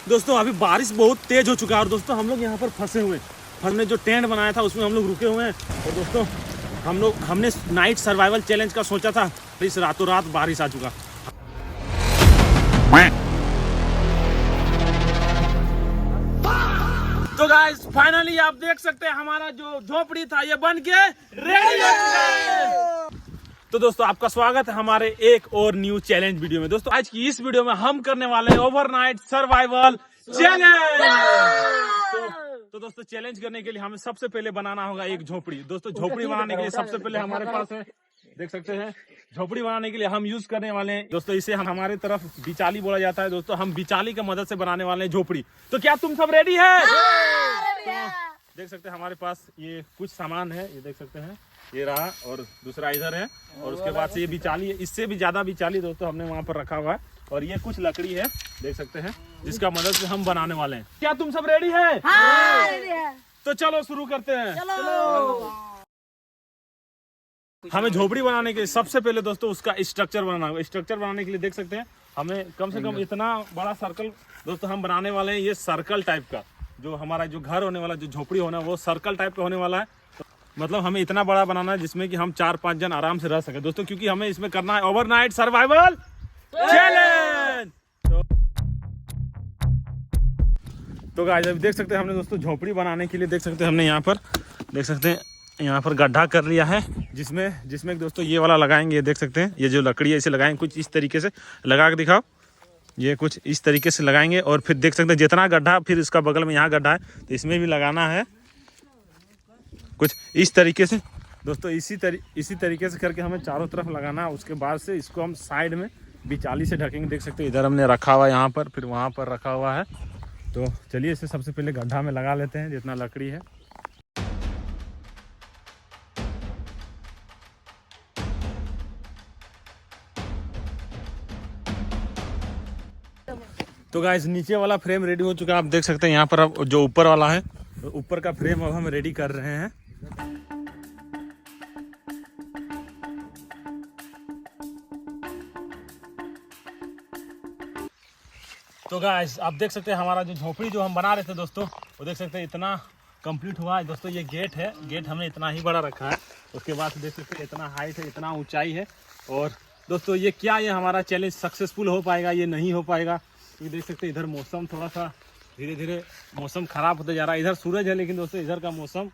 दोस्तों अभी बारिश बहुत तेज हो चुका है और दोस्तों हम लोग यहाँ पर फंसे हुए हैं। हमने जो टेंट बनाया था उसमें हम लोग रुके हुए हैं और दोस्तों हमने नाइट सर्वाइवल चैलेंज का सोचा था, इस रातों रात बारिश आ चुका। तो गाइस फाइनली आप देख सकते हैं हमारा जो झोपड़ी था ये बन के रेडी हो चुका है। तो दोस्तों आपका स्वागत है हमारे एक और न्यू चैलेंज वीडियो में। दोस्तों आज की इस वीडियो में हम करने वाले हैं ओवरनाइट सर्वाइवल चैलेंज। तो दोस्तों चैलेंज करने के लिए हमें सबसे पहले बनाना होगा एक झोपड़ी। दोस्तों झोपड़ी बनाने के लिए सबसे पहले हमारे पास है, देख सकते हैं, झोपड़ी बनाने के लिए हम यूज करने वाले हैं दोस्तों, इसे हम हमारे तरफ बिचाली बोला जाता है। दोस्तों हम बिचाली की मदद से बनाने वाले हैं झोपड़ी। तो क्या तुम सब रेडी है? तो देख सकते हैं हमारे पास ये कुछ सामान है, ये देख सकते हैं, ये रहा और दूसरा इधर है और उसके बाद से ये बिचाली है, इससे भी ज्यादा बिचाली दोस्तों हमने वहाँ पर रखा हुआ है और ये कुछ लकड़ी है देख सकते हैं जिसका मदद से हम बनाने वाले हैं। क्या तुम सब रेडी है? हाँ, रेडी है। तो चलो शुरू करते हैं। चलो। हमें झोपड़ी बनाने के लिए सबसे पहले दोस्तों उसका स्ट्रक्चर बनाना होगा। स्ट्रक्चर बनाने के लिए देख सकते हैं हमें कम से कम इतना बड़ा सर्कल दोस्तों हम बनाने वाले हैं। ये सर्कल टाइप का जो हमारा जो घर होने वाला, जो झोपड़ी होना वो सर्कल टाइप का होने वाला है। तो मतलब हमें इतना बड़ा बनाना है जिसमें कि हम 4-5 जन आराम से रह सके दोस्तों, क्योंकि हमें इसमें करना है ओवरनाइट सर्वाइवल चैलेंज। तो गाइस अभी देख सकते हैं हमने दोस्तों झोपड़ी बनाने के लिए देख सकते हैं हमने यहाँ पर देख सकते हैं यहाँ पर गड्ढा कर लिया है, जिसमें दोस्तों ये वाला लगाएंगे। ये देख सकते हैं ये जो लकड़ी है इसे लगाएंगे कुछ इस तरीके से, लगा के दिखाओ। ये कुछ इस तरीके से लगाएंगे और फिर देख सकते हैं जितना गड्ढा, फिर इसका बगल में यहाँ गड्ढा है तो इसमें भी लगाना है कुछ इस तरीके से दोस्तों। इसी तरीके से करके हमें चारों तरफ लगाना है। उसके बाद से इसको हम साइड में बिचाली से ढकेंगे। देख सकते हैं इधर हमने रखा हुआ है, यहाँ पर, फिर वहाँ पर रखा हुआ है। तो चलिए इसे सबसे पहले गड्ढा में लगा लेते हैं जितना लकड़ी है। तो गाइस नीचे वाला फ्रेम रेडी हो चुका है, आप देख सकते हैं यहाँ पर। अब जो ऊपर वाला है तो ऊपर का फ्रेम अब हम रेडी कर रहे हैं। तो गाइस आप देख सकते हैं हमारा जो झोपड़ी जो हम बना रहे थे दोस्तों, वो देख सकते हैं इतना कंप्लीट हुआ है दोस्तों। ये गेट है, गेट हमने इतना ही बड़ा रखा है। उसके बाद से देख सकते हैं इतना हाइट है, इतना ऊंचाई है। और दोस्तों ये क्या, ये हमारा चैलेंज सक्सेसफुल हो पाएगा, ये नहीं हो पाएगा। ये देख सकते हैं इधर मौसम थोड़ा सा धीरे धीरे मौसम खराब होते जा रहा है। इधर सूरज है लेकिन दोस्तों इधर का मौसम।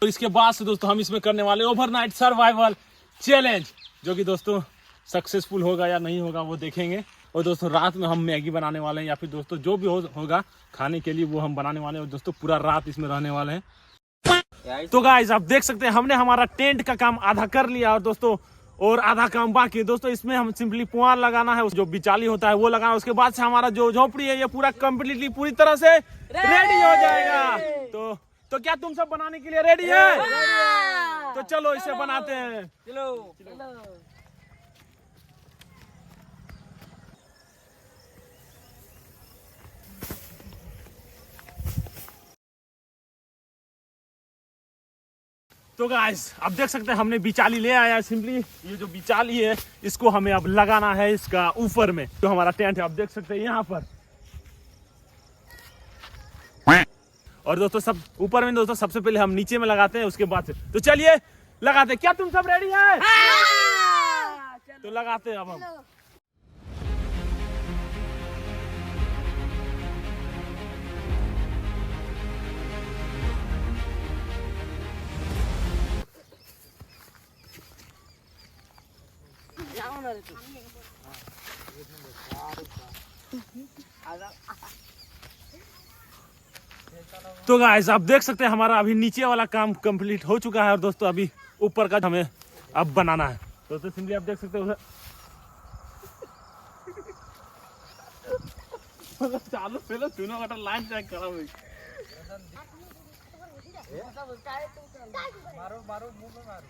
तो इसके बाद से दोस्तों हम इसमें करने वाले ओवरनाइट सर्वाइवल चैलेंज, जो कि दोस्तों सक्सेसफुल होगा या नहीं होगा वो देखेंगे। और दोस्तों रात में हम मैगी बनाने वाले हैं या फिर दोस्तों जो भी होगा खाने के लिए वो हम बनाने वाले हैं। और दोस्तों पूरा रात इसमें रहने वाले हैं। तो गाइस आप देख सकते हैं हमने हमारा टेंट का काम आधा कर लिया और दोस्तों और आधा काम बाकी है दोस्तों। इसमें हम सिंपली पुआल लगाना है, जो बिचाली होता है वो लगाना है। उसके बाद से हमारा जो झोपड़ी है ये पूरा कम्प्लीटली पूरी तरह से रेडी हो जाएगा। तो क्या तुम सब बनाने के लिए रेडी है? तो चलो इसे बनाते हैं। चलो। तो गाइस अब देख सकते हैं हमने बिचाली ले आया है। सिंपली ये जो बिचाली है इसको हमें अब लगाना है इसका ऊपर में, जो हमारा टेंट है आप देख सकते हैं यहाँ पर। और दोस्तों सब ऊपर में दोस्तों सबसे पहले हम नीचे में लगाते हैं, उसके बाद से तो चलिए लगाते हैं। क्या तुम सब रेडी है? तो लगाते हैं अब हम। तो गाइस आप देख सकते हैं हमारा अभी नीचे वाला काम कंप्लीट हो चुका है और दोस्तों अभी ऊपर का हमें अब बनाना है। दोस्तों सिंपली आप देख सकते हो चालू पहले सुनो बेटा लाइन चेक करो भाई। मारो मुंह में मारो।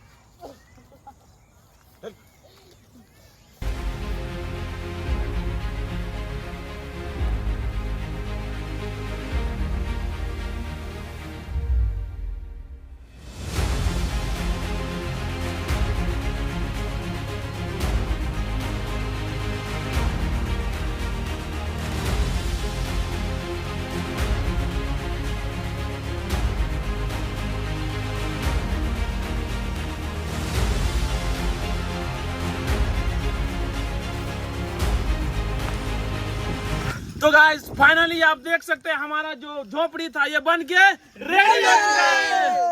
तो गाइस फाइनली आप देख सकते हैं हमारा जो झोपड़ी था ये बन के रेडी हो चुका है।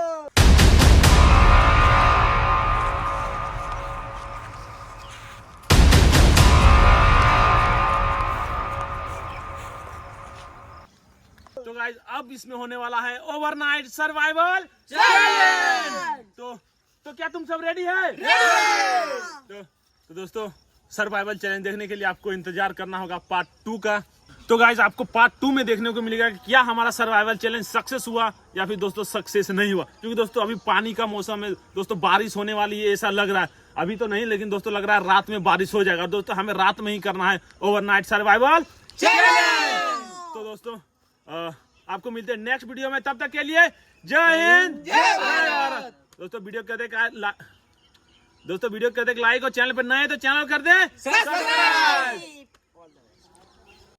तो गाइस अब इसमें होने वाला है ओवरनाइट सर्वाइवल चैलेंज। तो क्या तुम सब रेडी है? तो दोस्तों सर्वाइवल चैलेंज देखने के लिए आपको इंतजार करना होगा पार्ट 2 का। तो गाइस आपको पार्ट 2 में देखने को मिलेगा कि क्या हमारा सर्वाइवल चैलेंज सक्सेस हुआ या फिर दोस्तों सक्सेस नहीं हुआ, क्योंकि दोस्तों अभी पानी का मौसम है दोस्तों, बारिश होने वाली है ऐसा लग रहा है। अभी तो नहीं लेकिन दोस्तों लग रहा है रात में बारिश हो जाएगा। दोस्तों हमें रात में ही करना है ओवरनाइट सर्वाइवल चैलेंज। तो दोस्तों आपको मिलते हैं नेक्स्ट वीडियो में, तब तक के लिए जय हिंद जय भारत। दोस्तों वीडियो कर दे लाइक और चैनल पर नए तो चैनल कर दे सब्सक्राइब।